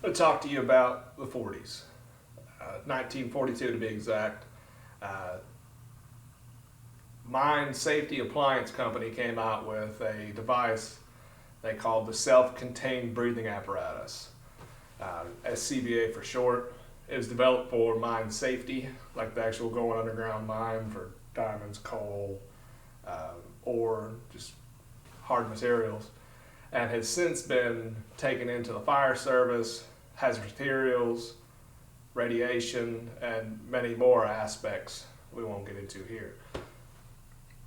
I'll talk to you about the 40s, 1942 to be exact. Uh, Mine Safety Appliance Company came out with a device they called the self-contained breathing apparatus, SCBA for short. It was developed for mine safety, like the actual going underground mine for diamonds, coal, ore, just hard materials, and has since been taken into the fire service, hazardous materials, radiation, and many more aspects we won't get into here.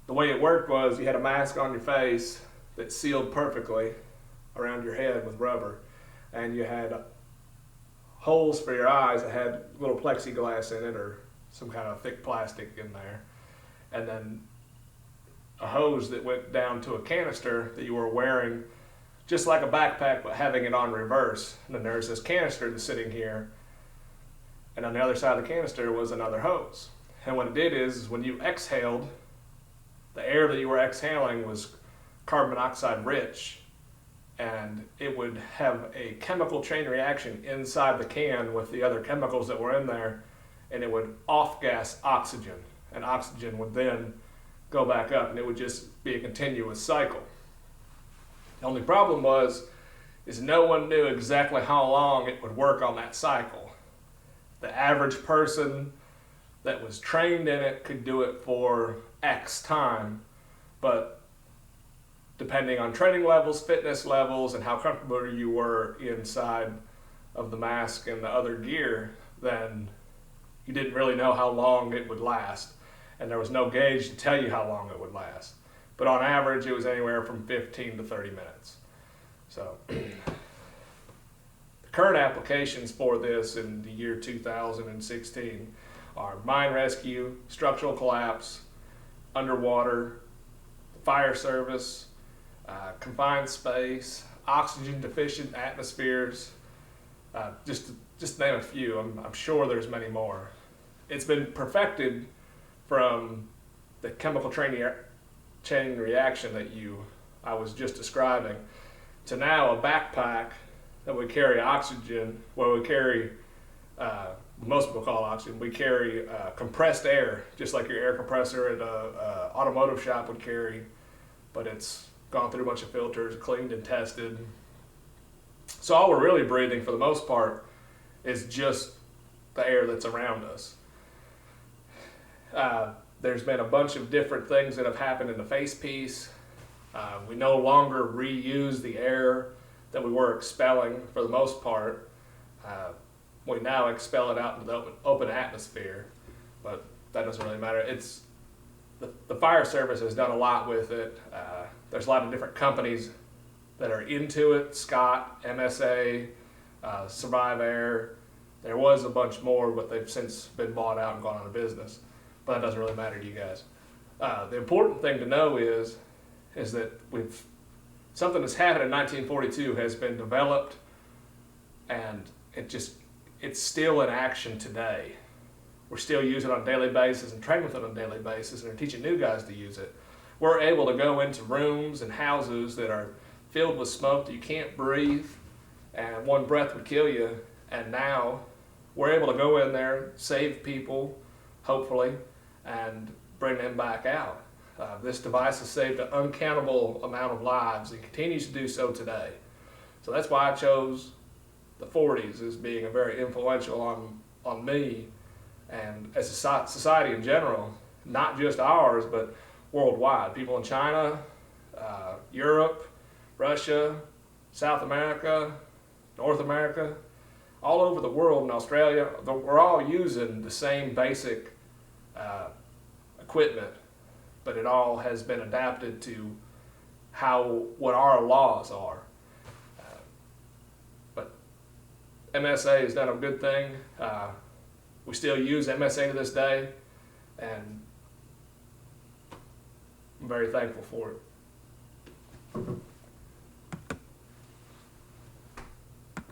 The way it worked was you had a mask on your face that sealed perfectly around your head with rubber, and you had holes for your eyes that had little plexiglass in it or some kind of thick plastic in there, and then a hose that went down to a canister that you were wearing just like a backpack but having it on reverse. And then there's this canister that's sitting here, and on the other side of the canister was another hose. And what it did is when you exhaled, the air that you were exhaling was carbon monoxide rich, and it would have a chemical chain reaction inside the can with the other chemicals that were in there, and it would off-gas oxygen, and oxygen would then go back up, and it would just be a continuous cycle. The only problem is no one knew exactly how long it would work on that cycle. The average person that was trained in it could do it for X time, but depending on training levels, fitness levels, and how comfortable you were inside of the mask and the other gear, then you didn't really know how long it would last. And there was no gauge to tell you how long it would last. But on average, it was anywhere from 15 to 30 minutes. So the current applications for this in the year 2016 are mine rescue, structural collapse, underwater, fire service, confined space, oxygen deficient atmospheres, just to name a few. I'm sure there's many more. It's been perfected from the chemical chain reaction that I was just describing to now a backpack that would carry oxygen, well, we carry, most people call it oxygen, we carry compressed air, just like your air compressor at an automotive shop would carry, but it's gone through a bunch of filters, cleaned and tested. So all we're really breathing for the most part is just the air that's around us. There's been a bunch of different things that have happened in the face piece. We no longer reuse the air that we were expelling for the most part. We now expel it out into the open atmosphere, but that doesn't really matter. The fire service has done a lot with it. There's a lot of different companies that are into it. Scott, MSA, Survive Air. There was a bunch more, but they've since been bought out and gone out of business. But that doesn't really matter to you guys. The important thing to know is that something that's happened in 1942 has been developed, and it's still in action today. We're still using it on a daily basis and training with it on a daily basis, and are teaching new guys to use it. We're able to go into rooms and houses that are filled with smoke that you can't breathe, and one breath would kill you, and now we're able to go in there, save people, hopefully, and bring them back out. This device has saved an uncountable amount of lives and continues to do so today. So that's why I chose the 40s as being a very influential on me and as a society in general, not just ours, but worldwide. People in China, Europe, Russia, South America, North America, all over the world, in Australia, we're all using the same basic equipment, but it all has been adapted to what our laws are. But MSA has done a good thing. We still use MSA to this day, and I'm very thankful for it.